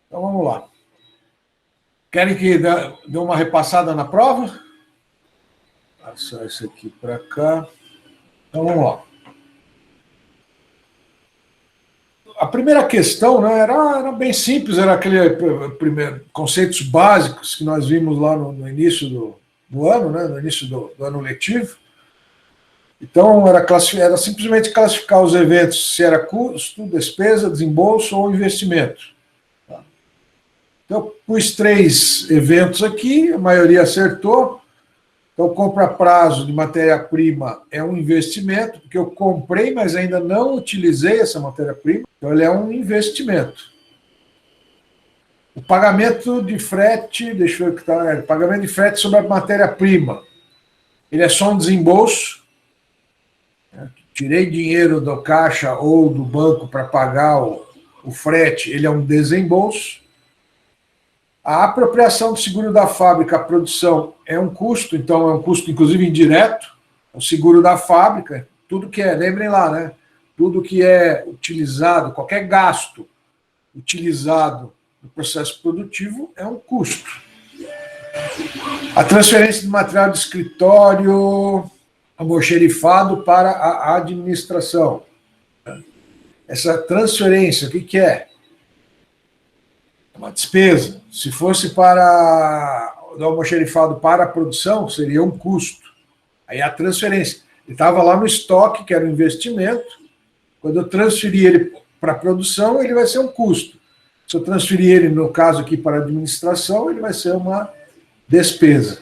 Então vamos lá. Querem que dê uma repassada na prova? Passar isso aqui para cá. Então vamos lá. A primeira questão, né, era bem simples, era aquele primeiro conceitos básicos que nós vimos lá no início do ano, né, no início do ano letivo. Então era simplesmente classificar os eventos se era custo, despesa, desembolso ou investimento. Então pus 3 eventos aqui, a maioria acertou. Então, compra a prazo de matéria-prima é um investimento, porque eu comprei, mas ainda não utilizei essa matéria-prima, então ele é um investimento. O pagamento de frete, deixa eu ver o que está, pagamento de frete sobre a matéria-prima, ele é só um desembolso, né? Tirei dinheiro do caixa ou do banco para pagar o frete, ele é um desembolso. A apropriação do seguro da fábrica à produção é um custo, então é um custo, inclusive, indireto. O seguro da fábrica, tudo que lembrem lá, né? Tudo que é utilizado, qualquer gasto utilizado no processo produtivo é um custo. A transferência de material de escritório almoxerifado para a administração. Essa transferência, o que é? Uma despesa. Se fosse para o almoxerifado para a produção, seria um custo. Aí a transferência. Ele estava lá no estoque, que era um investimento. Quando eu transferir ele para a produção, ele vai ser um custo. Se eu transferir ele, no caso aqui, para a administração, ele vai ser uma despesa.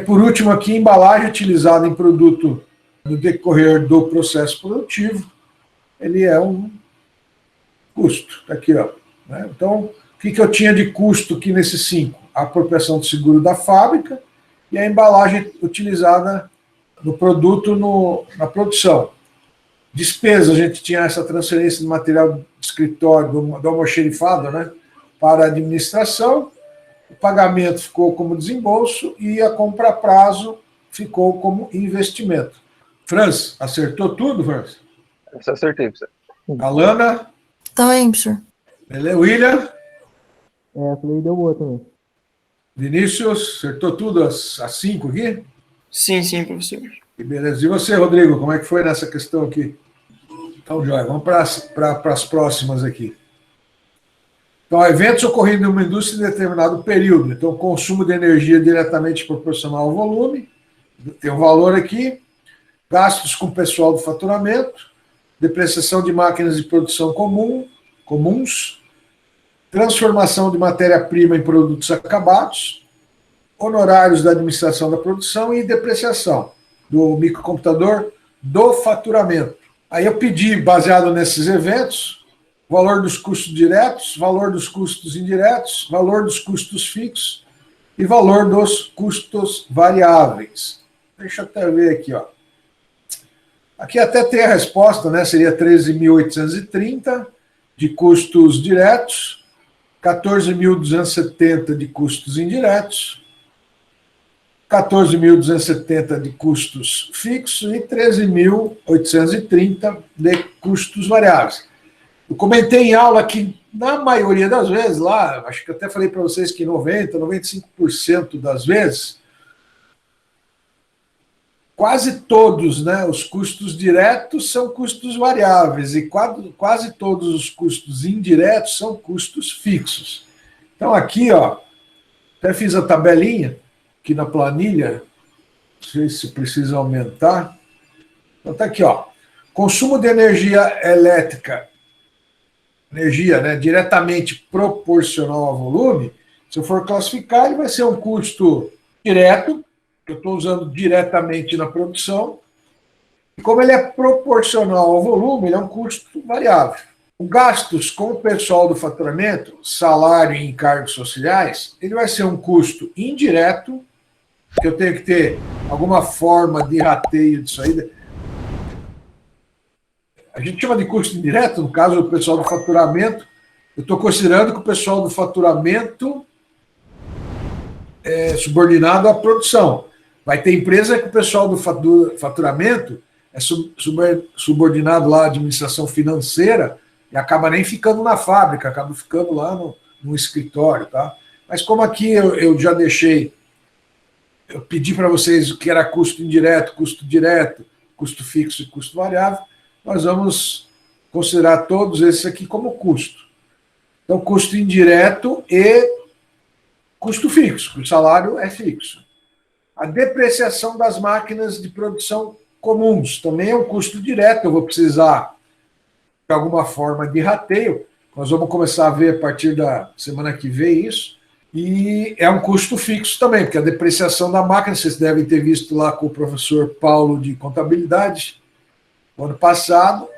Por último, aqui, embalagem utilizada em produto no decorrer do processo produtivo, ele é um custo. Aqui, ó. Então, o que eu tinha de custo aqui nesses 5? A apropriação do seguro da fábrica e a embalagem utilizada no produto na produção. Despesa, a gente tinha essa transferência de material de escritório, do almoxerifado, né, para a administração. O pagamento ficou como desembolso e a compra a prazo ficou como investimento. Franz, acertou tudo, Franz? Eu acertei, professor. Alana? Também, professor. William? Essa daí deu boa também. Vinícius, acertou tudo as 5 aqui? Sim, professor. E beleza. E você, Rodrigo, como é que foi nessa questão aqui? Então, Joia, vamos para as próximas aqui. Então, eventos ocorrendo em uma indústria em determinado período. Então, consumo de energia diretamente proporcional ao volume. Tem um valor aqui. Gastos com pessoal do faturamento. Depreciação de máquinas de produção comuns. Transformação de matéria-prima em produtos acabados. Honorários da administração da produção e depreciação do microcomputador do faturamento. Aí eu pedi, baseado nesses eventos, valor dos custos diretos, valor dos custos indiretos, valor dos custos fixos e valor dos custos variáveis. Deixa eu até ver aqui, ó. Aqui até tem a resposta, né? Seria 13.830 de custos diretos, 14.270 de custos indiretos, 14.270 de custos fixos e 13.830 de custos variáveis. Eu comentei em aula que, na maioria das vezes, lá, acho que até falei para vocês que 95% das vezes, quase todos, né, os custos diretos são custos variáveis e quase todos os custos indiretos são custos fixos. Então, aqui, ó, até fiz a tabelinha aqui na planilha, não sei se precisa aumentar. Então, tá aqui, ó. Consumo de energia elétrica, né, diretamente proporcional ao volume, se eu for classificar, ele vai ser um custo direto, que eu estou usando diretamente na produção, e como ele é proporcional ao volume, ele é um custo variável. O gastos com o pessoal do faturamento, salário e encargos sociais, ele vai ser um custo indireto, que eu tenho que ter alguma forma de rateio disso aí. A gente chama de custo indireto, no caso do pessoal do faturamento. Eu estou considerando que o pessoal do faturamento é subordinado à produção. Vai ter empresa que o pessoal do faturamento é subordinado lá à administração financeira e acaba nem ficando na fábrica, acaba ficando lá no no escritório, tá? Mas como aqui eu já deixei, eu pedi para vocês o que era custo indireto, custo direto, custo fixo e custo variável, nós vamos considerar todos esses aqui como custo. Então, custo indireto e custo fixo, o salário é fixo. A depreciação das máquinas de produção comuns também é um custo direto, eu vou precisar de alguma forma de rateio, nós vamos começar a ver a partir da semana que vem isso, e é um custo fixo também, porque a depreciação da máquina, vocês devem ter visto lá com o professor Paulo de Contabilidade, no ano passado,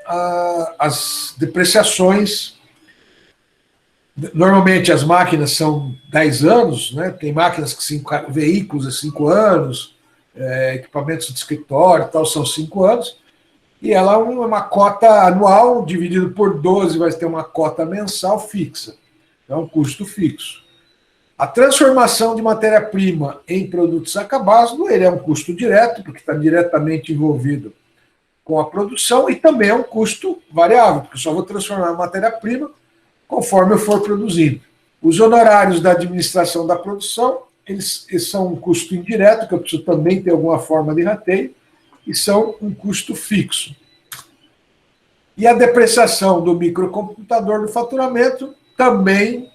as depreciações, normalmente as máquinas são 10 anos, né? Tem máquinas que veículos é 5 anos, equipamentos de escritório e tal, são 5 anos, e ela é uma cota anual, dividido por 12, vai ter uma cota mensal fixa. É um custo fixo. A transformação de matéria-prima em produtos acabados, ele é um custo direto, porque está diretamente envolvido com a produção, e também é um custo variável, porque eu só vou transformar a matéria-prima conforme eu for produzindo. Os honorários da administração da produção, eles são um custo indireto, que eu preciso também ter alguma forma de rateio, e são um custo fixo. E a depreciação do microcomputador do faturamento também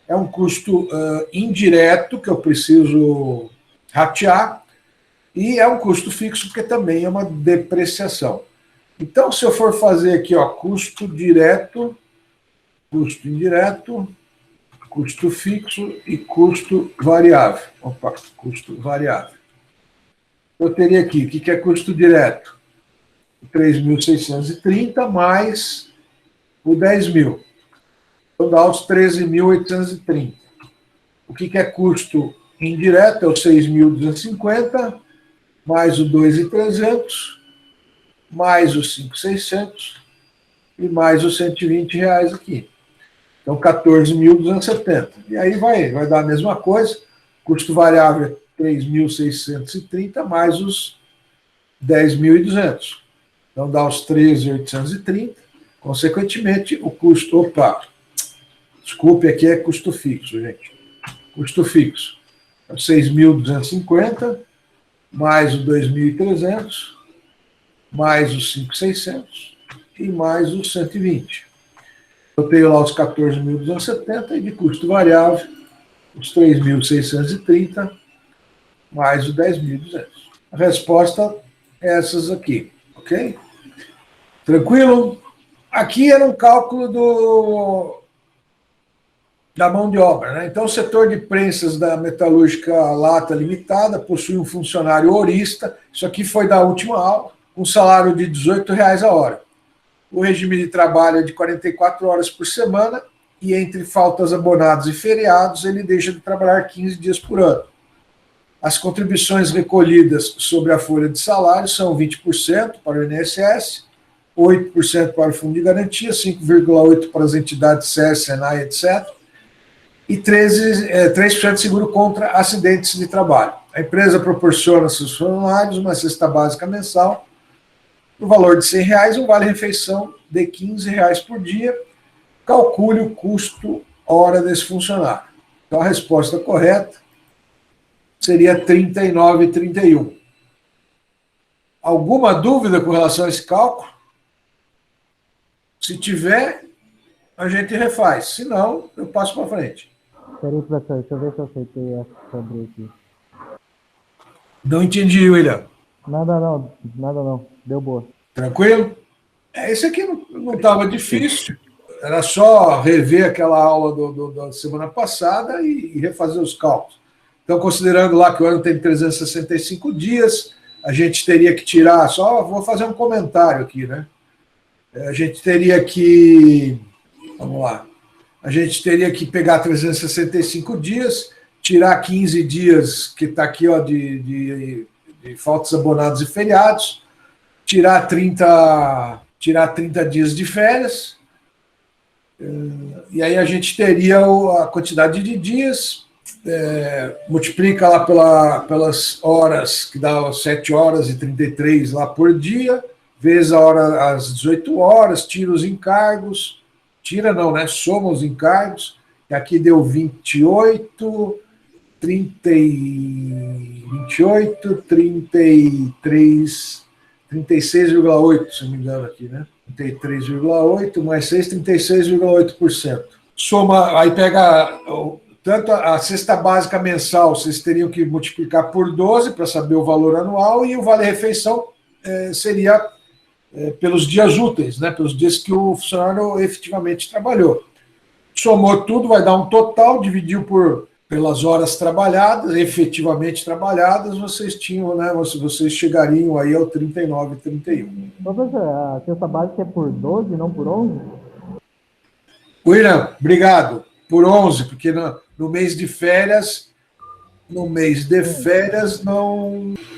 é um custo indireto, que eu preciso ratear, e é um custo fixo, porque também é uma depreciação. Então, se eu for fazer aqui, ó, custo direto, custo indireto, custo fixo e custo variável. Opa, custo variável. Eu teria aqui, o que é custo direto? 3.630 mais o 10.000. Então dá os 13.830. O que é custo indireto? É o 6.250 mais o 2.300 mais os 5.600 e mais os R$ 120 aqui. Então, 14.270. E aí vai dar a mesma coisa. Custo variável é 3.630 mais os 10.200. Então, dá os 13.830. Consequentemente, o custo... Opa! Desculpe, aqui é custo fixo, gente. Custo fixo. É 6.250 mais o 2.300 mais os 5.600 e mais os 120. Eu tenho lá os 14.270 e de custo variável, os 3.630 mais os 10.200. A resposta é essas aqui, ok? Tranquilo? Aqui era um cálculo da mão de obra, né? Então, o setor de prensas da Metalúrgica Lata Limitada possui um funcionário horista, isso aqui foi da última aula, com salário de R$18 a hora. O regime de trabalho é de 44 horas por semana e entre faltas abonadas e feriados, ele deixa de trabalhar 15 dias por ano. As contribuições recolhidas sobre a folha de salário são 20% para o INSS, 8% para o Fundo de Garantia, 5,8% para as entidades SES, SENAI, etc., e 3% de seguro contra acidentes de trabalho. A empresa proporciona aos seus funcionários uma cesta básica mensal no valor de R$100, um vale-refeição de R$15 por dia. Calcule o custo hora desse funcionário. Então, a resposta correta seria 39,31. Alguma dúvida com relação a esse cálculo? Se tiver, a gente refaz. Se não, eu passo para frente. Peraí, professor, deixa eu ver se eu aceitei essa sobre aqui. Não entendi, William. Nada não. Deu boa. Tranquilo? Esse aqui não estava difícil. Era só rever aquela aula da semana passada e refazer os cálculos. Então, considerando lá que o ano tem 365 dias, a gente teria que tirar, só vou fazer um comentário aqui, né? A gente teria que, vamos lá, a gente teria que pegar 365 dias, tirar 15 dias, que está aqui, ó, de faltas abonadas e feriados, tirar 30 dias de férias, e aí a gente teria a quantidade de dias, multiplica lá pelas horas, que dá 7h33 lá por dia, vezes a hora às 18 horas, tira os encargos, tira não, né? Soma os encargos, Aqui deu 28, 30 e 28, 33, 36,8, se não me engano aqui, né? 33,8 mais 6, 36,8%. Soma, aí pega tanto a cesta básica mensal, vocês teriam que multiplicar por 12 para saber o valor anual, e o vale-refeição seria pelos dias úteis, né? Pelos dias que o funcionário efetivamente trabalhou. Somou tudo, vai dar um total, dividiu pelas horas trabalhadas, efetivamente trabalhadas, vocês tinham, né? Vocês chegariam aí ao 39,31. Professor, a cesta básica é por 12, não por 11? William, obrigado. Por 11, porque no mês de férias, não.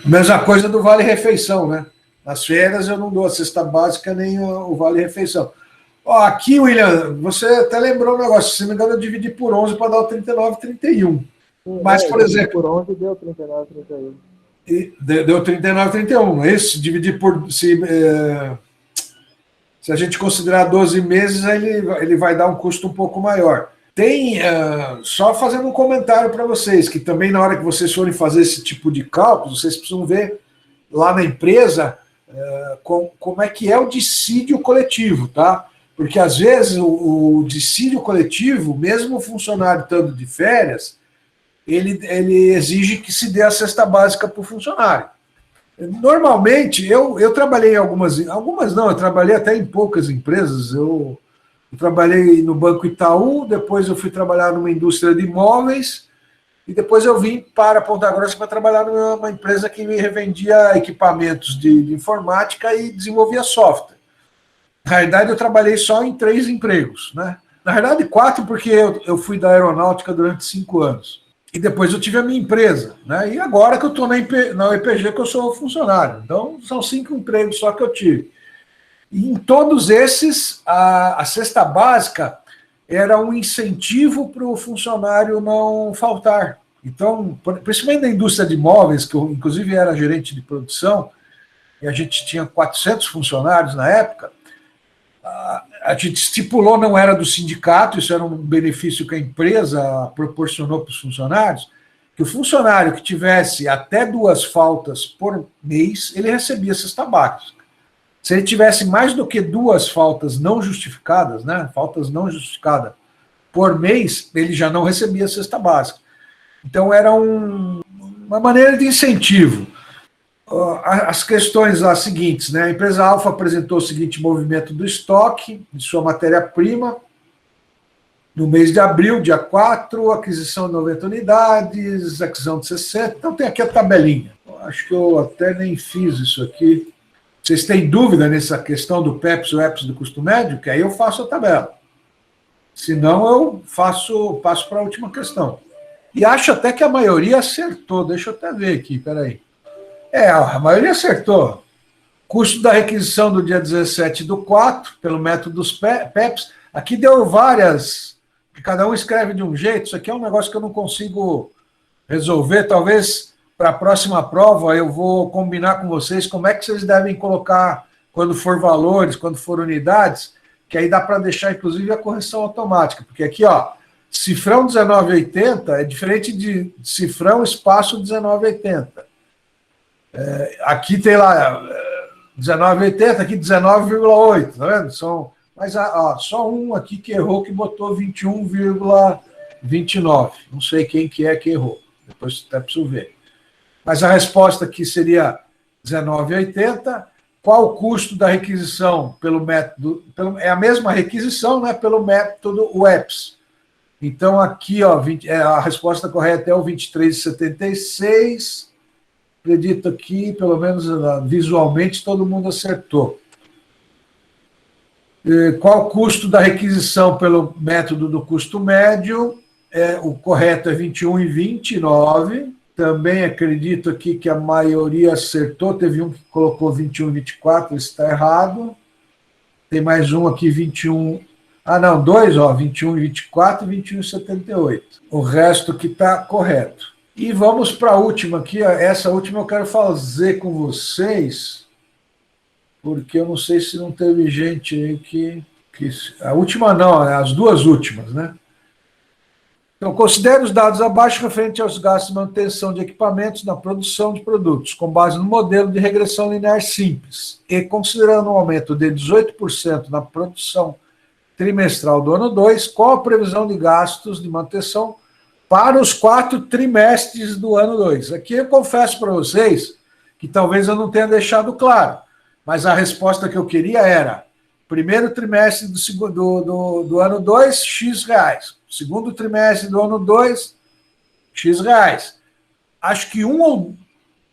Mesma coisa do vale-refeição, né? Nas férias eu não dou a cesta básica nem o vale-refeição. Ó, aqui, William, você até lembrou um negócio, se não me engano, eu dividi por 11 para dar o 39,31. Mas, por exemplo. Por 11 deu 39,31. Deu 39,31, é isso? Dividir por. Se a gente considerar 12 meses, ele vai dar um custo um pouco maior. Tem, só fazendo um comentário para vocês, que também na hora que vocês forem fazer esse tipo de cálculo, vocês precisam ver lá na empresa como é que é o dissídio coletivo, tá? Porque às vezes o dissídio coletivo, mesmo o funcionário estando de férias, ele exige que se dê a cesta básica para o funcionário. Normalmente, eu trabalhei em algumas não, eu trabalhei até em poucas empresas. Eu trabalhei no Banco Itaú, depois eu fui trabalhar numa indústria de imóveis, e depois eu vim para Ponta Grossa para trabalhar numa empresa que me revendia equipamentos de informática e desenvolvia software. Na realidade, eu trabalhei só em 3 empregos, né? Na verdade, 4, porque eu fui da aeronáutica durante 5 anos. E depois eu tive a minha empresa, né? E agora que eu estou na UEPG, que eu sou funcionário. Então, são 5 empregos só que eu tive. E em todos esses, a cesta básica era um incentivo para o funcionário não faltar. Então, principalmente na indústria de imóveis, que eu, inclusive, era gerente de produção, e a gente tinha 400 funcionários na época, a gente estipulou, não era do sindicato, isso era um benefício que a empresa proporcionou para os funcionários, que o funcionário que tivesse até 2 faltas por mês, ele recebia cesta básica. Se ele tivesse mais do que 2 faltas não justificadas, né, faltas não justificadas por mês, ele já não recebia cesta básica. Então, era uma maneira de incentivo. As questões lá seguintes, né? A empresa Alfa apresentou o seguinte movimento do estoque de sua matéria-prima no mês de abril, dia 4, aquisição de 90 unidades, aquisição de 60. Então tem aqui a tabelinha. Acho que eu até nem fiz isso aqui. Vocês têm dúvida nessa questão do PEPS ou EPS do custo médio? Que aí eu faço a tabela. Se não, eu passo para a última questão. E acho até que a maioria acertou. Deixa eu até ver aqui, peraí. A maioria acertou. Custo da requisição do dia 17/4, pelo método dos PEPs. Aqui deu várias, que cada um escreve de um jeito. Isso aqui é um negócio que eu não consigo resolver. Talvez para a próxima prova eu vou combinar com vocês como é que vocês devem colocar, quando for valores, quando for unidades, que aí dá para deixar, inclusive, a correção automática. Porque aqui, ó, cifrão 1980 é diferente de cifrão espaço 1980. Aqui tem lá 19,80, aqui 19,8, tá vendo? Mas só um aqui que errou, que botou 21,29. Não sei quem que errou. Depois até preciso ver. Mas a resposta aqui seria 19,80. Qual o custo da requisição pelo método? É a mesma requisição, né? Pelo método WEPS. Então aqui, ó, a resposta correta é o 23,76. Acredito que, pelo menos visualmente, todo mundo acertou. Qual o custo da requisição pelo método do custo médio? O correto é 21,29. Também acredito aqui que a maioria acertou. Teve um que colocou 21,24, isso está errado. Tem mais um aqui, 21. Não, 2, ó, 21,24 e 21,78. O resto que está correto. E vamos para a última aqui. Essa última eu quero fazer com vocês, porque eu não sei se não teve gente aí que... A última não, as 2 últimas, né? Então, considere os dados abaixo referente aos gastos de manutenção de equipamentos na produção de produtos, com base no modelo de regressão linear simples, e considerando um aumento de 18% na produção trimestral do ano 2, qual a previsão de gastos de manutenção para os 4 trimestres do ano 2? Aqui eu confesso para vocês que talvez eu não tenha deixado claro, mas a resposta que eu queria era: primeiro trimestre do ano 2, X reais. Segundo trimestre do ano 2, X reais. Acho que não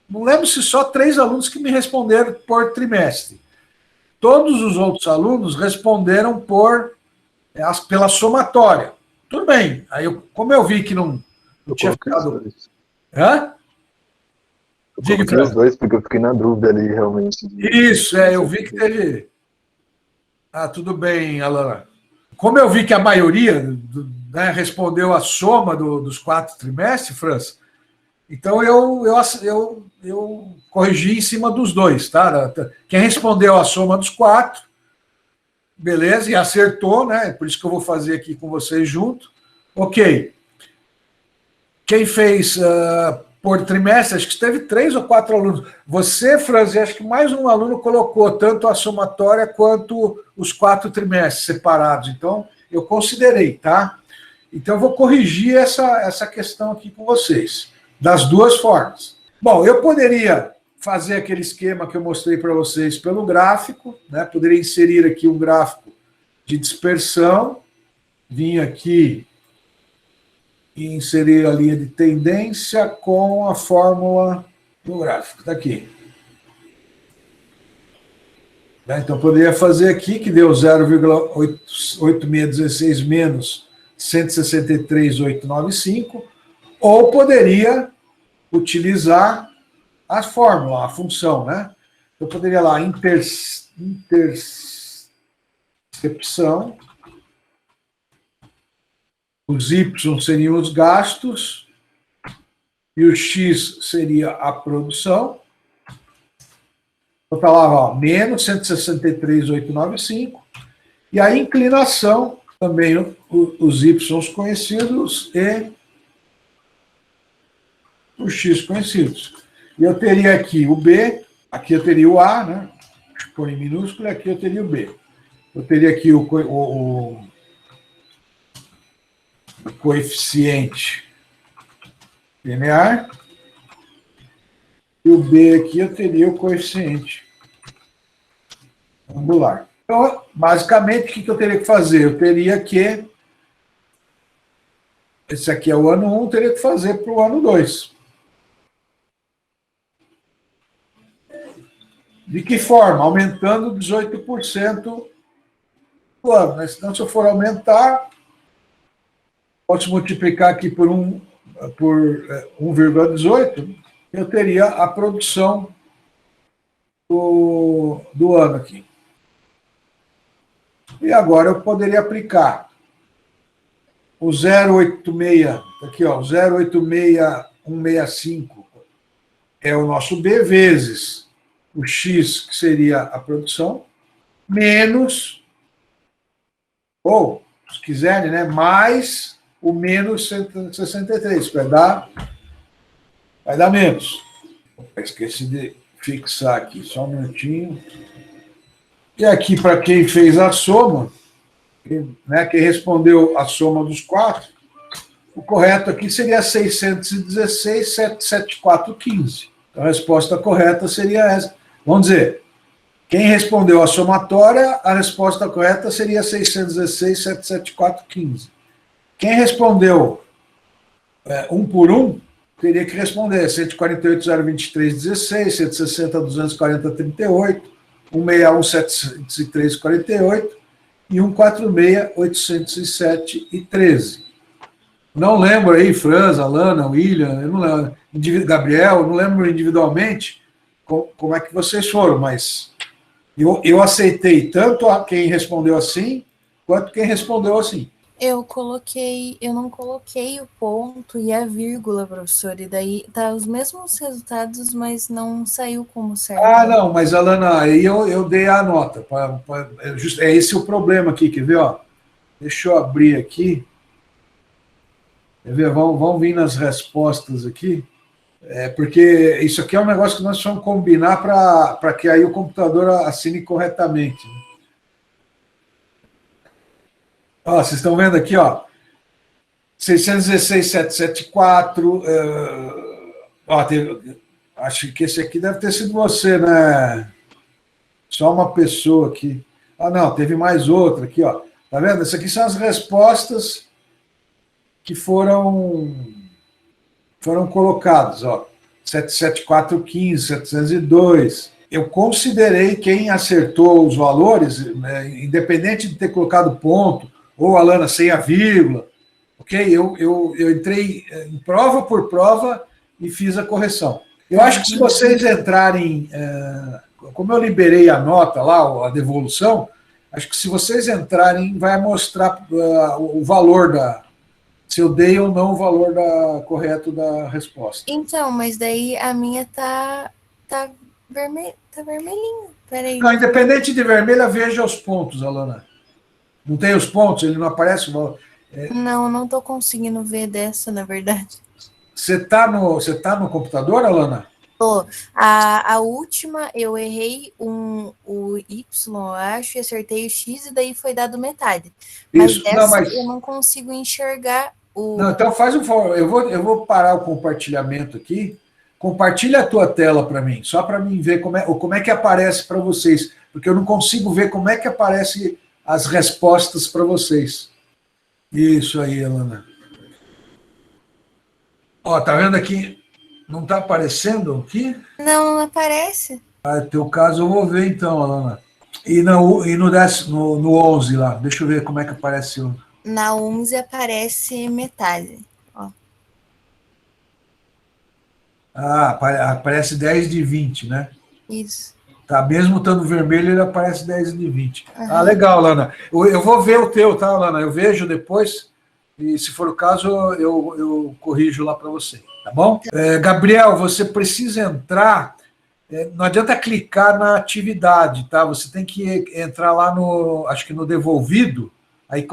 lembro se só 3 alunos que me responderam por trimestre. Todos os outros alunos responderam pela somatória. Tudo bem. Aí, como eu vi que não tinha ficado... Hã? Eu coloquei os dois, porque eu fiquei na dúvida ali, realmente. Isso, eu vi que teve... Ah, tudo bem, Alana. Como eu vi que a maioria respondeu a soma dos 4 trimestres, França, então eu corrigi em cima dos 2, tá? Quem respondeu a soma dos 4, beleza, e acertou, né? Por isso que eu vou fazer aqui com vocês junto. Ok. Quem fez por trimestre, acho que teve 3 ou 4 alunos. Você, Franzi, acho que mais um aluno colocou tanto a somatória quanto os 4 trimestres separados. Então, eu considerei, tá? Então, eu vou corrigir essa questão aqui com vocês, das 2 formas. Bom, eu poderia fazer aquele esquema que eu mostrei para vocês pelo gráfico, né? Poderia inserir aqui um gráfico de dispersão, vir aqui e inserir a linha de tendência com a fórmula do gráfico. Está aqui. Então, poderia fazer aqui, que deu 0,8616 menos 163,895, ou poderia utilizar a fórmula, a função, né? Eu poderia lá, intercepção, os Y seriam os gastos, e o X seria a produção. Então, está lá, ó, menos 163,895. E a inclinação, também os Y conhecidos e os X conhecidos. E eu teria aqui o B, aqui eu teria o A, né? Põe em minúsculo, e aqui eu teria o B. Eu teria aqui o coeficiente linear, e o B aqui eu teria o coeficiente angular. Então, basicamente, o que eu teria que fazer? Eu teria que... Esse aqui é o ano 1, eu teria que fazer para o ano 2. De que forma? Aumentando 18% do ano. Né? Senão, se eu for aumentar, posso multiplicar aqui por 1,18, eu teria a produção do ano aqui. E agora eu poderia aplicar o 0,86, aqui, ó, 0,86165 é o nosso B, vezes o X, que seria a produção, menos, ou, se quiserem, né, mais o menos 163, vai dar menos. Esqueci de fixar aqui, só um minutinho. E aqui, para quem fez a soma, quem respondeu a soma dos 4, o correto aqui seria 616,77415. Então, a resposta correta seria essa. Vamos dizer, quem respondeu a somatória, a resposta correta seria 616,77415. Quem respondeu um por um, teria que responder 148,023,16, 160,240,38, 161,703,48 e 146,807,13. Não lembro aí, Franz, Alana, William, eu não lembro, Gabriel, eu não lembro individualmente como é que vocês foram, mas eu aceitei tanto a quem respondeu assim, quanto quem respondeu assim. Eu não coloquei o ponto e a vírgula, professor, e daí tá os mesmos resultados, mas não saiu como certo. Ah, não, mas, Alana, aí eu dei a nota. É esse o problema aqui, quer ver? Ó? Deixa eu abrir aqui. Quer ver? Vamos vir nas respostas aqui, porque isso aqui é um negócio que nós vamos combinar para que aí o computador assine corretamente. Ó, vocês estão vendo aqui, ó, 616.774, ó, acho que esse aqui deve ter sido você, né? Só uma pessoa aqui. Ah, não, teve mais outra aqui, ó. Tá vendo? Essas aqui são as respostas que foram colocadas, ó. 77415, 702. Eu considerei quem acertou os valores, né, independente de ter colocado ponto, ou Alana sem a vírgula, ok? Eu entrei em prova por prova e fiz a correção. Eu acho que se vocês entrarem, como eu liberei a nota lá, a devolução, acho que se vocês entrarem, vai mostrar o valor se eu dei ou não o valor correto da resposta. Então, mas daí a minha tá vermelhinha. Peraí. Não, independente de vermelha, veja os pontos, Alana. Não tem os pontos? Ele não aparece? Não tô conseguindo ver dessa, na verdade. Você tá no computador, Alana? Tô. A última eu errei o Y, eu acho, e acertei o X, e daí foi dado metade. Isso. Mas eu não consigo enxergar o... Não, então faz um favor, eu vou parar o compartilhamento aqui. Compartilha a tua tela para mim, só para mim ver como é que aparece para vocês, porque eu não consigo ver como é que aparece as respostas para vocês. Isso aí, Alana. Ó, tá vendo aqui? Não tá aparecendo aqui? Não aparece. No teu caso eu vou ver então, Alana. E no 11 lá, deixa eu ver como é que aparece. Na 11 aparece metade. Ó. Ah, aparece 10 de 20, né? Isso. Tá, mesmo estando vermelho, ele aparece 10 de 20. Uhum. Ah, legal, Lana. Eu vou ver o teu, tá, Lana? Eu vejo depois, e se for o caso, eu corrijo lá para você, tá bom? Gabriel, você precisa entrar, não adianta clicar na atividade, tá? Você tem que entrar lá acho que no devolvido. Aí,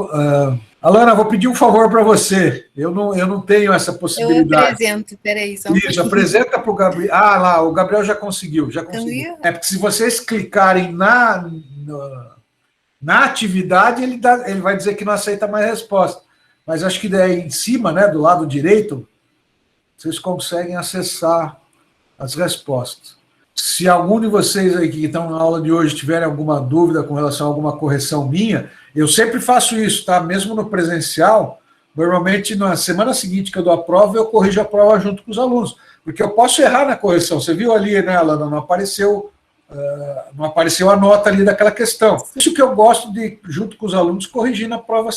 Alana, vou pedir um favor para você. Eu não tenho essa possibilidade. Eu apresento, peraí. Isso, apresenta para o Gabriel. Ah, lá, o Gabriel já conseguiu. É porque se vocês clicarem na atividade, ele vai dizer que não aceita mais resposta. Mas acho que daí em cima, né, do lado direito, vocês conseguem acessar as respostas. Se algum de vocês aí que estão na aula de hoje tiverem alguma dúvida com relação a alguma correção minha, eu sempre faço isso, tá? Mesmo no presencial, normalmente na semana seguinte que eu dou a prova, eu corrijo a prova junto com os alunos, porque eu posso errar na correção. Você viu ali, né, Alana, não apareceu a nota ali daquela questão. Isso que eu gosto de, junto com os alunos, corrigir na prova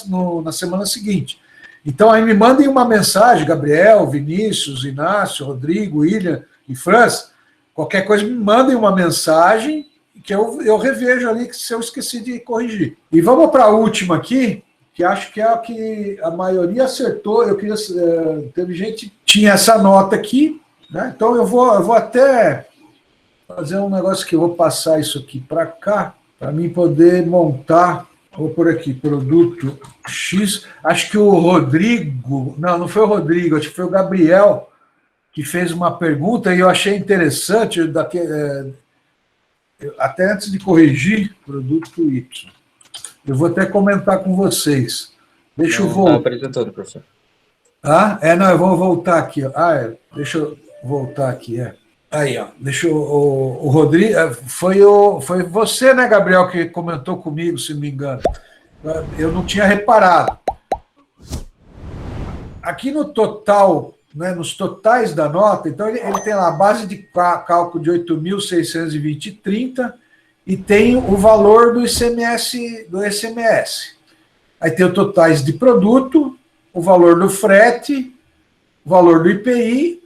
na semana seguinte. Então aí me mandem uma mensagem, Gabriel, Vinícius, Inácio, Rodrigo, William e Franz, qualquer coisa me mandem uma mensagem que eu revejo ali se eu esqueci de corrigir. E vamos para a última aqui, que acho que é a que a maioria acertou. Teve gente que tinha essa nota aqui, né? Então eu vou até fazer um negócio que eu vou passar isso aqui para cá, para mim poder montar. Vou por aqui, produto X. Acho que o Rodrigo, não foi o Rodrigo, acho que foi o Gabriel que fez uma pergunta e eu achei interessante, até antes de corrigir, produto Y. Eu vou até comentar com vocês. Deixa eu voltar. Apresentando, professor. Não, eu vou voltar aqui. Deixa eu voltar aqui. Aí, ó. O Rodrigo. Foi você, né, Gabriel, que comentou comigo, se não me engano. Eu não tinha reparado. Aqui no total, né, nos totais da nota, então ele tem lá a base de cálculo de 8.620,30 e tem o valor do ICMS, Aí tem os totais de produto, o valor do frete, o valor do IPI.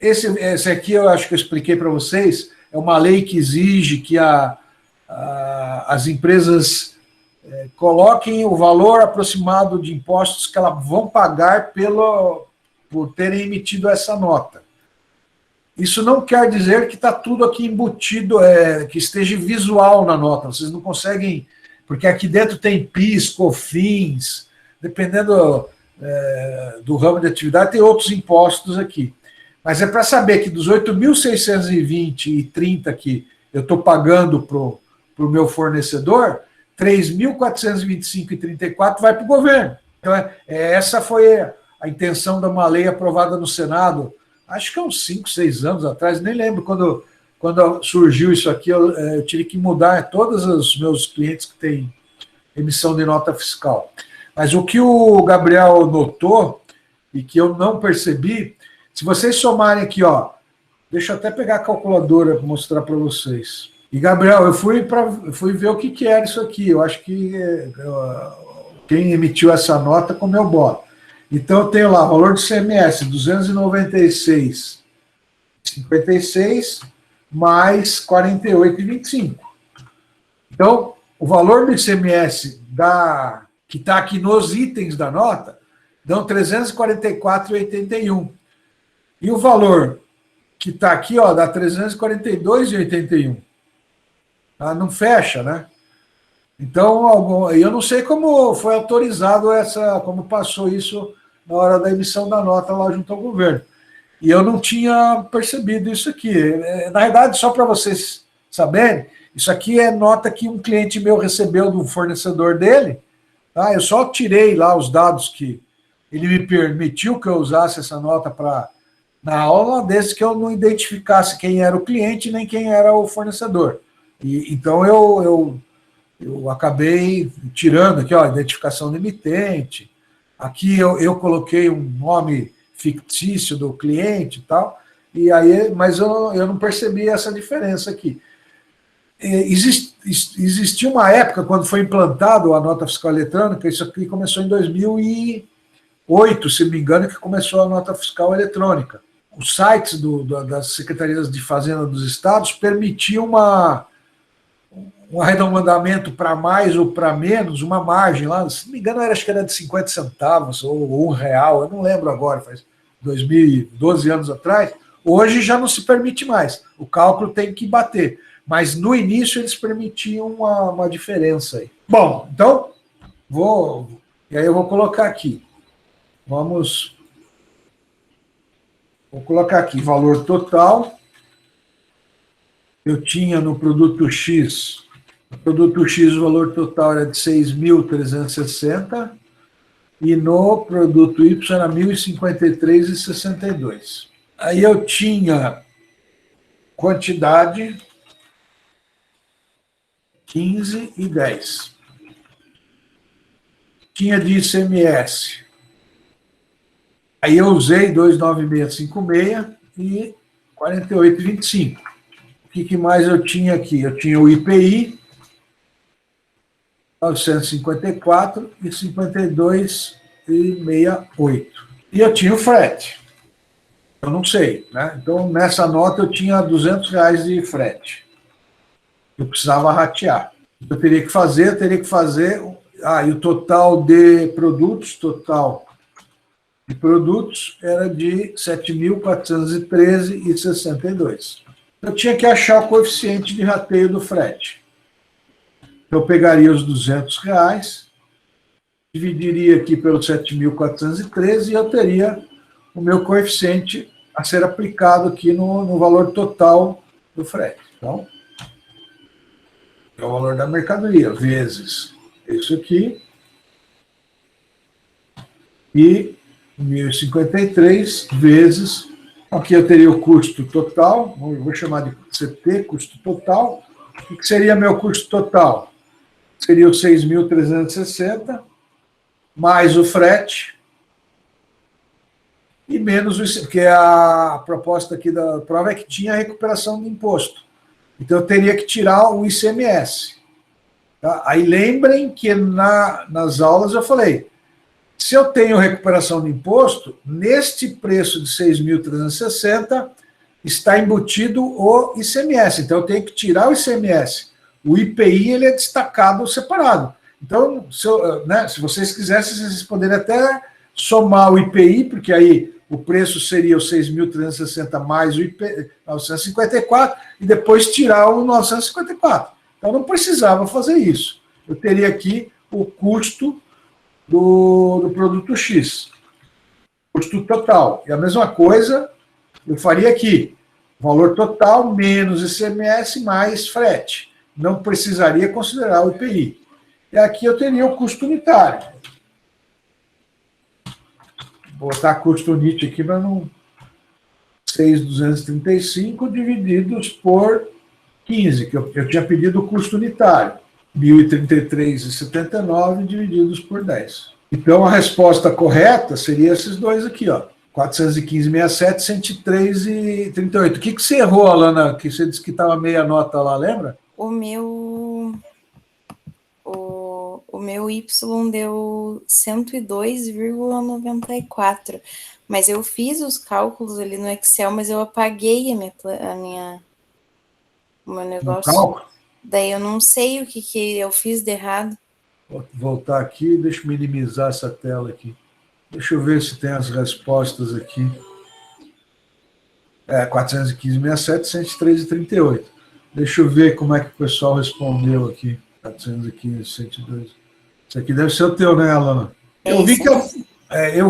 Esse aqui eu acho que eu expliquei para vocês, é uma lei que exige que as empresas coloquem o valor aproximado de impostos que elas vão pagar por terem emitido essa nota. Isso não quer dizer que está tudo aqui embutido, que esteja visual na nota. Vocês não conseguem, porque aqui dentro tem PIS, COFINS, dependendo do ramo de atividade, tem outros impostos aqui. Mas é para saber que dos 8.620,30 que eu estou pagando para o meu fornecedor, 3.425,34 vai para o governo. Então, essa foi a intenção de uma lei aprovada no Senado, acho que há uns 5, 6 anos atrás, nem lembro quando surgiu isso aqui, eu tive que mudar todos os meus clientes que têm emissão de nota fiscal. Mas o que o Gabriel notou, e que eu não percebi, se vocês somarem aqui, ó, deixa eu até pegar a calculadora para mostrar para vocês. E, Gabriel, eu fui ver o que era isso aqui. Eu acho que quem emitiu essa nota comeu bola. Então, eu tenho lá, valor do CMS, 296,56 mais 48,25. Então, o valor do ICMS que está aqui nos itens da nota dão 344,81. E o valor que está aqui, ó, dá 342,81. Tá? Não fecha, né? Então, eu não sei como foi autorizado como passou isso na hora da emissão da nota lá junto ao governo. E eu não tinha percebido isso aqui. Na verdade, só para vocês saberem, isso aqui é nota que um cliente meu recebeu do fornecedor dele. Tá? Eu só tirei lá os dados que ele me permitiu que eu usasse essa nota na aula, desde que eu não identificasse quem era o cliente nem quem era o fornecedor. Então, eu acabei tirando aqui, ó, identificação do emitente. Aqui eu coloquei um nome fictício do cliente e tal, mas eu não percebi essa diferença aqui. Existia uma época, quando foi implantado a nota fiscal eletrônica, isso aqui começou em 2008, se não me engano, que começou a nota fiscal eletrônica. Os sites das secretarias de fazenda dos estados permitiam um arredondamento para mais ou para menos, uma margem lá, se não me engano, acho que era de 50 centavos ou R$1, eu não lembro agora, faz 12 anos atrás. Hoje já não se permite mais, o cálculo tem que bater, mas no início eles permitiam uma diferença aí. Bom, então, e aí eu vou colocar aqui, vou colocar aqui, valor total, eu tinha no produto X, o valor total era de 6.360 e no produto Y era 1.053,62. Aí eu tinha quantidade 15 e 10. Tinha de ICMS. Aí eu usei 29656 e 48,25. O que mais eu tinha aqui? Eu tinha o IPI, 954 e 52,68. E eu tinha o frete. Eu não sei, né? Então, nessa nota eu tinha R$200 de frete. Eu precisava ratear. Eu teria que fazer. E o total de produtos, era de 7.413,62. Eu tinha que achar o coeficiente de rateio do frete. Eu pegaria os R$200, dividiria aqui pelos 7.413 e eu teria o meu coeficiente a ser aplicado aqui no valor total do frete. Então, é o valor da mercadoria, vezes isso aqui, e 1.053 vezes, aqui eu teria o custo total, vou chamar de CT, custo total. O que seria meu custo total? Seria o 6.360, mais o frete, e menos o, porque a proposta aqui da prova é que tinha a recuperação do imposto. Então, eu teria que tirar o ICMS. Tá? Aí, lembrem que nas aulas eu falei, se eu tenho recuperação de imposto, neste preço de 6.360 está embutido o ICMS. Então, eu tenho que tirar o ICMS. O IPI ele é destacado separado. Então, se vocês quisessem, vocês poderiam até somar o IPI, porque aí o preço seria o 6.360 mais o IPI, 954, e depois tirar o 954. Então, não precisava fazer isso. Eu teria aqui o custo do produto X. Custo total. E a mesma coisa eu faria aqui. Valor total menos ICMS mais frete. Não precisaria considerar o IPI. E aqui eu teria o custo unitário. Vou botar custo unit aqui para não... 6.235 divididos por 15, que eu tinha pedido o custo unitário. 1.033,79 divididos por 10. Então, a resposta correta seria esses dois aqui, ó. 415,67, 103,38. O que você errou, Alana? Que você disse que estava meia nota lá, lembra? O meu Y deu 102,94. Mas eu fiz os cálculos ali no Excel, mas eu apaguei o meu negócio. Daí eu não sei o que eu fiz de errado. Vou voltar aqui, deixa eu minimizar essa tela aqui. Deixa eu ver se tem as respostas aqui. 415,67, 103,38. Deixa eu ver como é que o pessoal respondeu aqui. 415, 102. Isso aqui deve ser o teu, né, Alana? Eu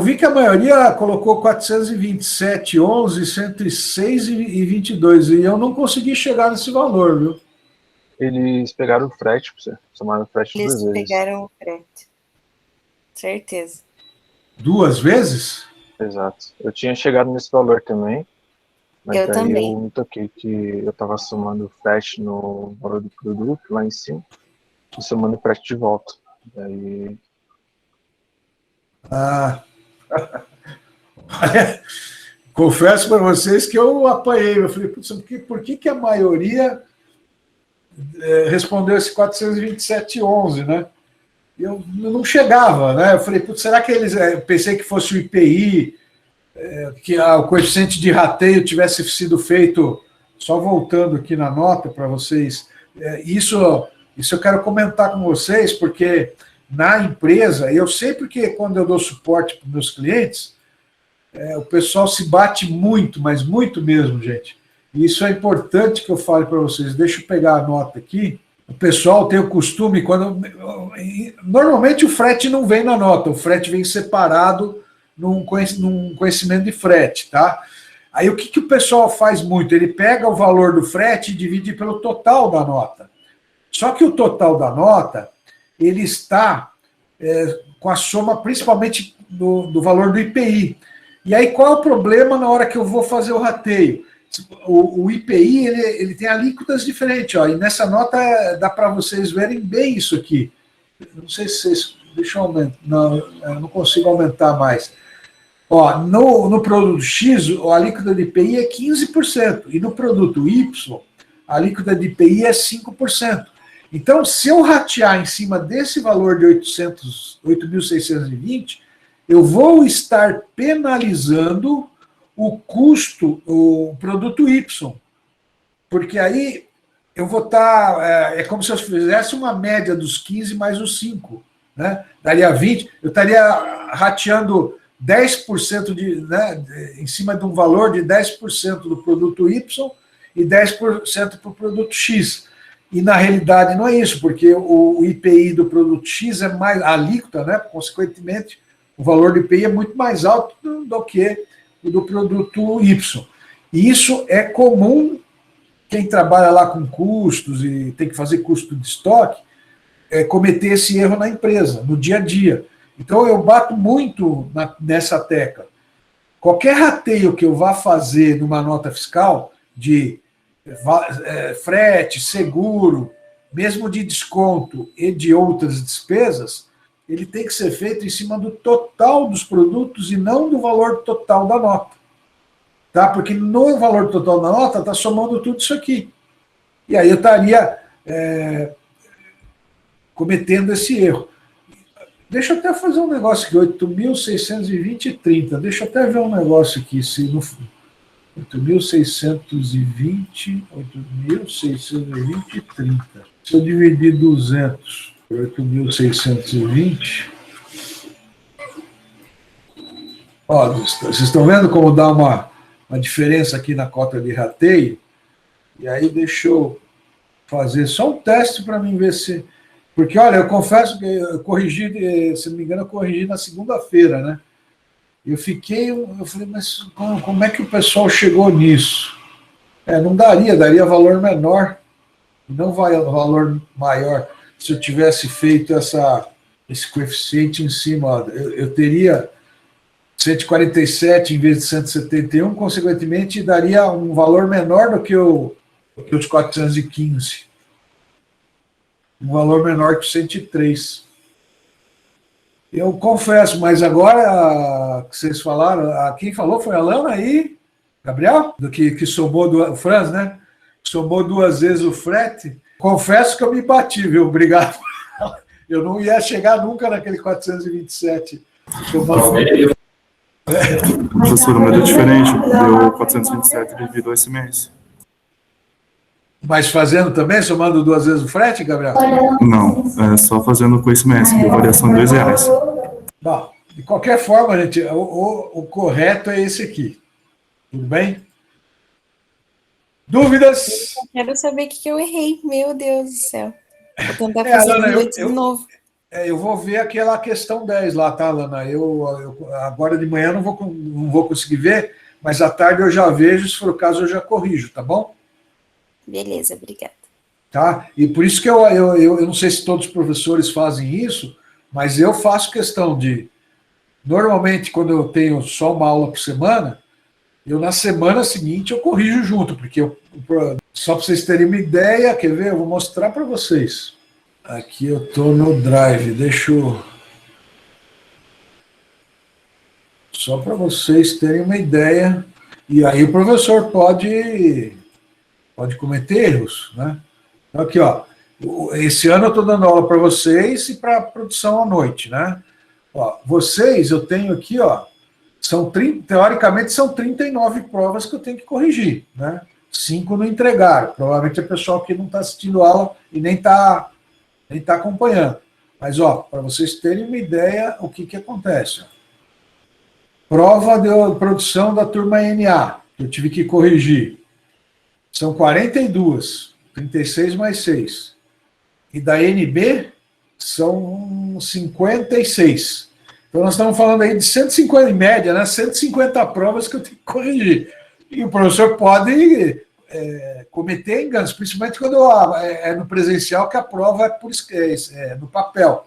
vi que a maioria colocou 427,11, 106,22. E eu não consegui chegar nesse valor, viu? Eles pegaram o frete para você. Somaram o frete duas vezes. Eles pegaram o frete. Certeza. 2 vezes? Exato. Eu tinha chegado nesse valor também. Mas eu daí também. eu me toquei que eu estava somando o frete no valor do produto lá em cima e somando o frete de volta. Daí... Confesso para vocês que eu apanhei. Eu falei, por que a maioria respondeu esse 427,11, né? Eu não chegava, né? Eu falei, será que eles... pensei que fosse o IPI, que o coeficiente de rateio tivesse sido feito, só voltando aqui na nota para vocês. Isso eu quero comentar com vocês, porque na empresa, eu sei porque quando eu dou suporte para os meus clientes, o pessoal se bate muito, mas muito mesmo, gente. E isso é importante que eu fale para vocês. Deixa eu pegar a nota aqui. O pessoal tem o costume, normalmente o frete não vem na nota, o frete vem separado num conhecimento de frete, tá? Aí o que o pessoal faz muito? Ele pega o valor do frete e divide pelo total da nota. Só que o total da nota, ele está com a soma principalmente do valor do IPI. E aí qual é o problema na hora que eu vou fazer o rateio? O IPI ele tem alíquotas diferentes, ó, e nessa nota dá para vocês verem bem isso aqui. Não sei se vocês... Deixa eu aumentar. Não, eu não consigo aumentar mais. Ó, no produto X, a alíquota de IPI é 15%, e no produto Y, a alíquota de IPI é 5%. Então, se eu ratear em cima desse valor de 8.620, eu vou estar penalizando o custo, o produto Y. Porque aí eu vou estar... é como se eu fizesse uma média dos 15 mais os 5. Né? Daria 20, eu estaria rateando 10% em cima de um valor de 10% do produto Y e 10% para o produto X. E na realidade não é isso, porque o IPI do produto X é mais a alíquota, né? Consequentemente, o valor do IPI é muito mais alto do que o do produto Y. E isso é comum, quem trabalha lá com custos e tem que fazer custo de estoque, cometer esse erro na empresa, no dia a dia. Então eu bato muito nessa tecla. Qualquer rateio que eu vá fazer numa nota fiscal de frete, seguro, mesmo de desconto e de outras despesas, ele tem que ser feito em cima do total dos produtos e não do valor total da nota. Tá? Porque no valor total da nota está somando tudo isso aqui. E aí eu estaria cometendo esse erro. Deixa eu até fazer um negócio aqui, 8.620,30. Deixa eu até ver um negócio aqui, se no 8.620,30. Se eu dividir 200 por 8.620, ó, vocês estão vendo como dá uma diferença aqui na cota de rateio? E aí deixa eu fazer só um teste para mim ver se Porque, olha, eu confesso que eu corrigi, se não me engano, eu corrigi na segunda-feira, né? Eu falei, mas como é que o pessoal chegou nisso? Não daria valor menor, não valor maior. Se eu tivesse feito esse coeficiente em cima, ó, eu teria 147 em vez de 171, consequentemente daria um valor menor do que os 415. Um valor menor que o 103. Eu confesso, mas agora que vocês falaram, quem falou foi a Lana aí, Gabriel, do que somou o Franz, né? Somou 2 vezes o frete. Confesso que eu me bati, viu? Obrigado. Eu não ia chegar nunca naquele 427. Professor, o meu deu diferente. Deu 427 devido a esse mês. Mas fazendo também, somando 2 vezes o frete, Gabriel? Não, só fazendo com esse mês. Deu variação de R$2. Bom, de qualquer forma, gente, o correto é esse aqui. Tudo bem? Dúvidas? Eu quero saber o que eu errei. Meu Deus do céu. Vou tentar fazer de novo. Eu vou ver aquela questão 10 lá, tá, Lana? Agora de manhã não vou conseguir ver, mas à tarde eu já vejo, se for o caso eu já corrijo, tá bom? Beleza, obrigada. Tá? E por isso que eu não sei se todos os professores fazem isso, mas eu faço questão de, normalmente quando eu tenho só uma aula por semana, na semana seguinte eu corrijo junto, porque só para vocês terem uma ideia, quer ver? Eu vou mostrar para vocês. Aqui eu estou no Drive, só para vocês terem uma ideia, e aí o professor pode cometer erros, né? Então, aqui, ó, esse ano eu estou dando aula para vocês e para produção à noite, né? Ó, vocês, eu tenho aqui, ó, teoricamente são 39 provas que eu tenho que corrigir, né? 5 não entregaram, provavelmente é pessoal que não está assistindo aula e nem está acompanhando. Mas, ó, para vocês terem uma ideia, o que acontece? Prova de produção da turma NA, que eu tive que corrigir. São 42, 36 mais 6. E da NB são 56. Então nós estamos falando aí de 150 em média, né? 150 provas que eu tenho que corrigir. E o professor pode cometer enganos, principalmente quando é no presencial, que a prova é no papel.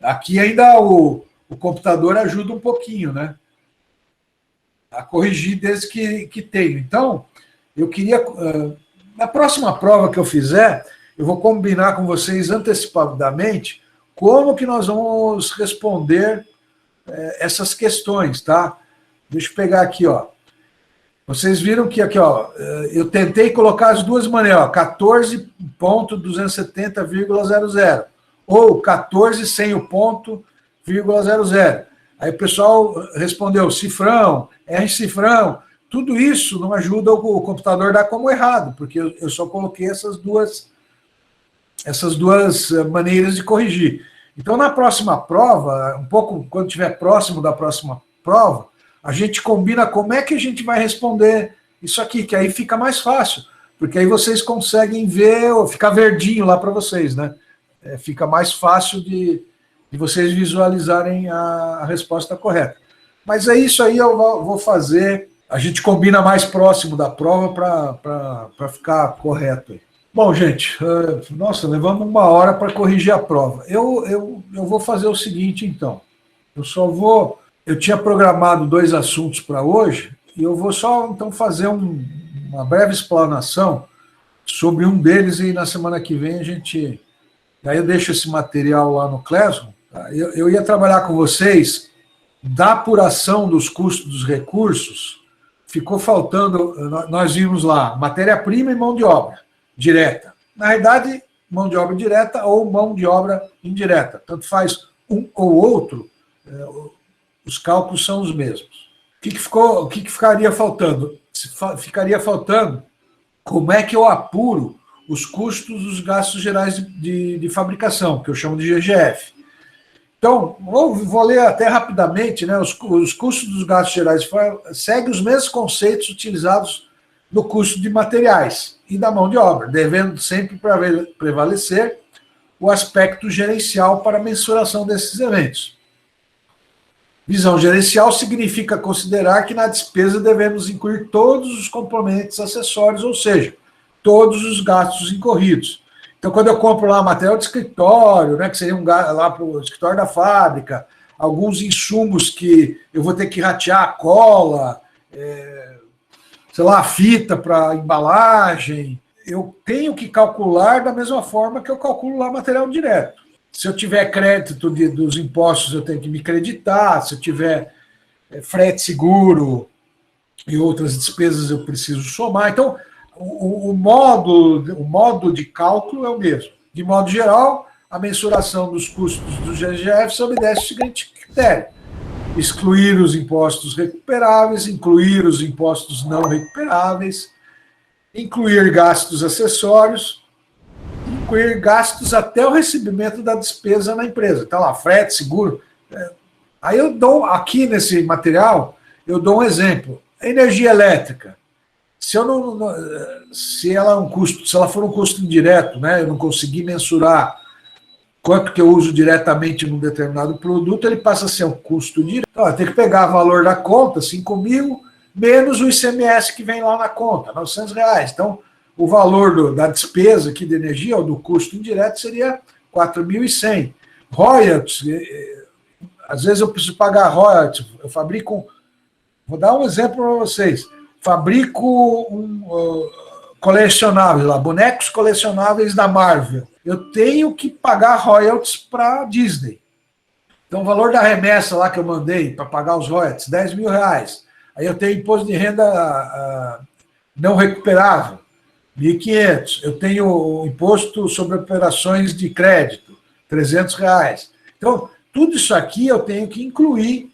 Aqui ainda o computador ajuda um pouquinho, né? A corrigir desde que tenho. Então, eu queria, na próxima prova que eu fizer, eu vou combinar com vocês antecipadamente como que nós vamos responder essas questões, tá? Deixa eu pegar aqui, ó. Vocês viram que aqui, ó, eu tentei colocar as duas maneiras, ó, 14.270,00 ou 14 sem o ponto, ,00. Aí o pessoal respondeu cifrão, R cifrão. Tudo isso não ajuda o computador a dar como errado, porque eu só coloquei essas duas maneiras de corrigir. Então, na próxima prova, um pouco quando estiver próximo da próxima prova, a gente combina como é que a gente vai responder isso aqui, que aí fica mais fácil, porque aí vocês conseguem ver, fica verdinho lá para vocês, né? Fica mais fácil de vocês visualizarem a resposta correta. Mas é isso aí, eu vou fazer. A gente combina mais próximo da prova para ficar correto aí. Bom, gente, nossa, levamos 1 hora para corrigir a prova. Eu vou fazer o seguinte, então. Eu tinha programado 2 assuntos para hoje, e eu vou só, então, fazer uma breve explanação sobre um deles, e na semana que vem Aí eu deixo esse material lá no Classroom. Tá? Eu ia trabalhar com vocês da apuração dos custos dos recursos. Ficou faltando, nós vimos lá, matéria-prima e mão de obra direta. Na realidade, mão de obra direta ou mão de obra indireta. Tanto faz um ou outro, os cálculos são os mesmos. O que ficaria faltando? Ficaria faltando como é que eu apuro os custos dos gastos gerais de fabricação, que eu chamo de GGF. Então, vou ler até rapidamente, né? Os custos dos gastos gerais seguem os mesmos conceitos utilizados no custo de materiais e da mão de obra, devendo sempre prevalecer o aspecto gerencial para a mensuração desses eventos. Visão gerencial significa considerar que na despesa devemos incluir todos os componentes acessórios, ou seja, todos os gastos incorridos. Então, quando eu compro lá material de escritório, né, que seria lá para o escritório da fábrica, alguns insumos que eu vou ter que ratear a cola, sei lá, a fita para embalagem, eu tenho que calcular da mesma forma que eu calculo lá material direto. Se eu tiver crédito dos impostos, eu tenho que me creditar. Se eu tiver frete seguro e outras despesas, eu preciso somar. Então, o modo de cálculo é o mesmo. De modo geral, a mensuração dos custos do GGF obedece o seguinte critério: excluir os impostos recuperáveis, incluir os impostos não recuperáveis, incluir gastos acessórios, incluir gastos até o recebimento da despesa na empresa. Então, lá, frete, seguro. Aí eu dou, aqui nesse material, eu dou um exemplo. Energia elétrica. Se ela é um custo, se ela for um custo indireto, né, eu não conseguir mensurar quanto que eu uso diretamente num determinado produto, ele passa a ser um custo direto. Então, eu tenho que pegar o valor da conta, 5 mil, menos o ICMS que vem lá na conta, R$900. Então, o valor da despesa aqui de energia, ou do custo indireto, seria 4.100. Royalties, às vezes eu preciso pagar royalties, eu fabrico, vou dar um exemplo para vocês, fabrico colecionáveis lá, bonecos colecionáveis da Marvel. Eu tenho que pagar royalties para a Disney. Então, o valor da remessa lá que eu mandei para pagar os royalties, R$10.000. Aí eu tenho imposto de renda não recuperável, 1.500. Eu tenho imposto sobre operações de crédito, R$300. Então, tudo isso aqui eu tenho que incluir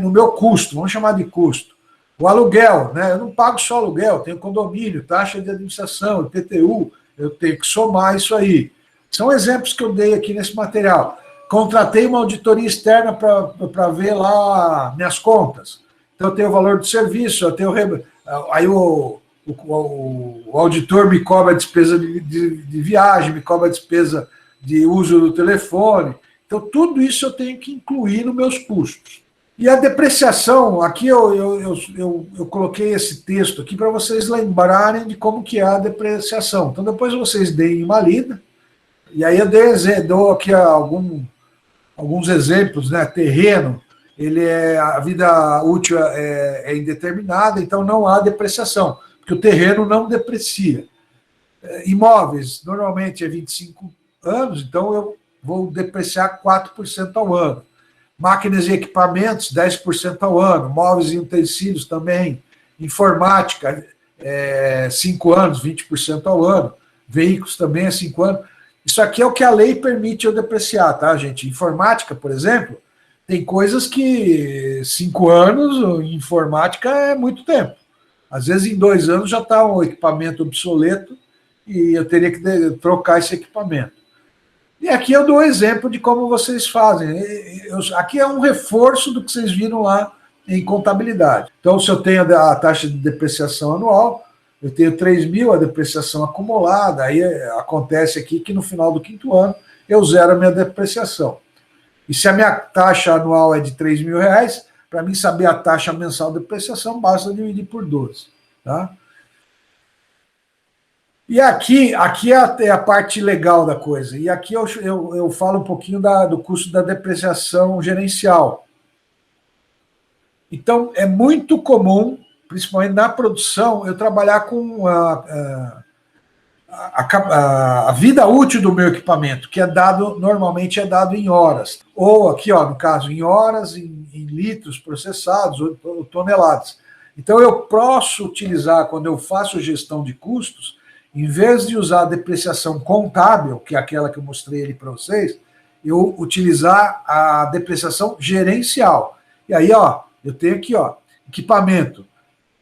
no meu custo, vamos chamar de custo. O aluguel, né? Eu não pago só aluguel, tenho condomínio, taxa de administração, IPTU, eu tenho que somar isso aí. São exemplos que eu dei aqui nesse material. Contratei uma auditoria externa para ver lá minhas contas. Então, eu tenho o valor do serviço, eu tenho aí o auditor me cobra a despesa de viagem, me cobra a despesa de uso do telefone. Então, tudo isso eu tenho que incluir nos meus custos. E a depreciação, aqui eu coloquei esse texto aqui para vocês lembrarem de como que é a depreciação. Então, depois vocês deem uma lida, e aí eu dou aqui alguns exemplos, né? Terreno, a vida útil é indeterminada, então não há depreciação, porque o terreno não deprecia. Imóveis, normalmente é 25 anos, então eu vou depreciar 4% ao ano. Máquinas e equipamentos, 10% ao ano. Móveis e utensílios também. Informática, 5 anos, 20% ao ano. Veículos também 5 anos. Isso aqui é o que a lei permite eu depreciar, tá, gente? Informática, por exemplo, tem coisas que 5 anos em informática é muito tempo. Às vezes, em 2 anos já está um equipamento obsoleto e eu teria que trocar esse equipamento. E aqui eu dou um exemplo de como vocês fazem. Aqui é um reforço do que vocês viram lá em contabilidade. Então, se eu tenho a taxa de depreciação anual, eu tenho 3 mil, a depreciação acumulada, aí acontece aqui que no final do 5º ano eu zero a minha depreciação. E se a minha taxa anual é de R$3.000, para mim saber a taxa mensal de depreciação, basta dividir por 12. Tá? E aqui é a parte legal da coisa. E aqui eu falo um pouquinho do custo da depreciação gerencial. Então, é muito comum, principalmente na produção, eu trabalhar com a vida útil do meu equipamento, que normalmente é dado em horas. Ou aqui, no caso, em horas, em litros processados ou toneladas. Então, eu posso utilizar, quando eu faço gestão de custos, em vez de usar a depreciação contábil, que é aquela que eu mostrei ali para vocês, eu utilizar a depreciação gerencial. E aí, eu tenho aqui, equipamento.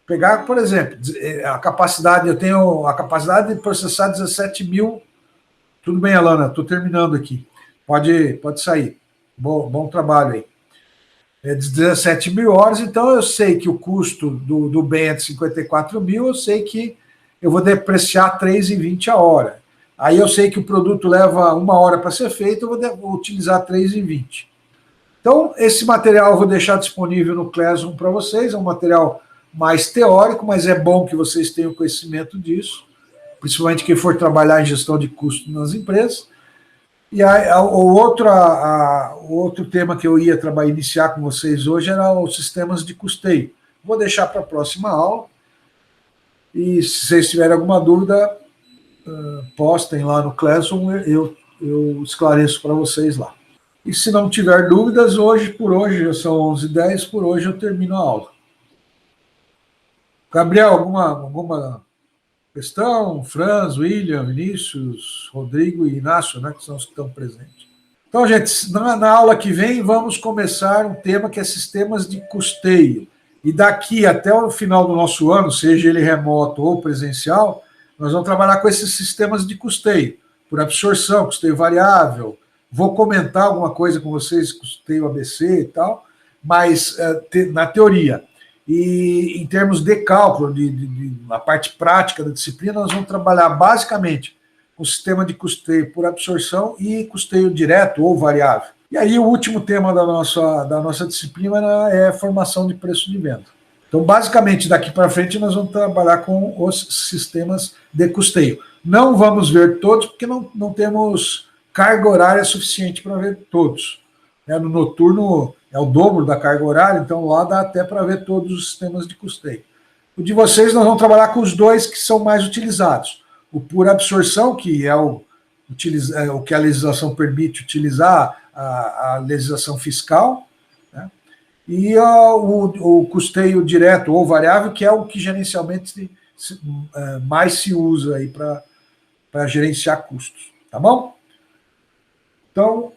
Pegar, por exemplo, a capacidade, eu tenho a capacidade de processar 17 mil. Tudo bem, Alana, estou terminando aqui. Pode sair. Bom trabalho aí. 17 mil horas, então eu sei que o custo do bem é de 54 mil, eu sei que eu vou depreciar R$3,20 a hora. Aí eu sei que o produto leva 1 hora para ser feito, eu vou utilizar 3,20. Então, esse material eu vou deixar disponível no Classroom para vocês, é um material mais teórico, mas é bom que vocês tenham conhecimento disso, principalmente quem for trabalhar em gestão de custos nas empresas. E o outro tema que eu ia iniciar com vocês hoje era os sistemas de custeio. Vou deixar para a próxima aula. E se vocês tiverem alguma dúvida, postem lá no Classroom, eu esclareço para vocês lá. E se não tiver dúvidas, por hoje, já são 11h10, por hoje eu termino a aula. Gabriel, alguma questão? Franz, William, Vinícius, Rodrigo e Inácio, né, que são os que estão presentes. Então, gente, na aula que vem, vamos começar um tema que é sistemas de custeio. E daqui até o final do nosso ano, seja ele remoto ou presencial, nós vamos trabalhar com esses sistemas de custeio, por absorção, custeio variável. Vou comentar alguma coisa com vocês, custeio ABC e tal, mas na teoria. E em termos de cálculo, na parte prática da disciplina, nós vamos trabalhar basicamente com o sistema de custeio por absorção e custeio direto ou variável. E aí o último tema da nossa disciplina é formação de preço de venda. Então, basicamente, daqui para frente, nós vamos trabalhar com os sistemas de custeio. Não vamos ver todos, porque não temos carga horária suficiente para ver todos. No noturno é o dobro da carga horária, então lá dá até para ver todos os sistemas de custeio. O de vocês, nós vamos trabalhar com os dois que são mais utilizados. O por absorção, que é o que a legislação permite utilizar, a legislação fiscal, né? E o custeio direto ou variável, que é o que gerencialmente mais se usa aí para gerenciar custos. Tá bom? Então,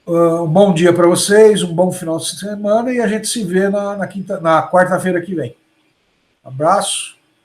um bom dia para vocês, um bom final de semana e a gente se vê na quarta-feira que vem. Abraço.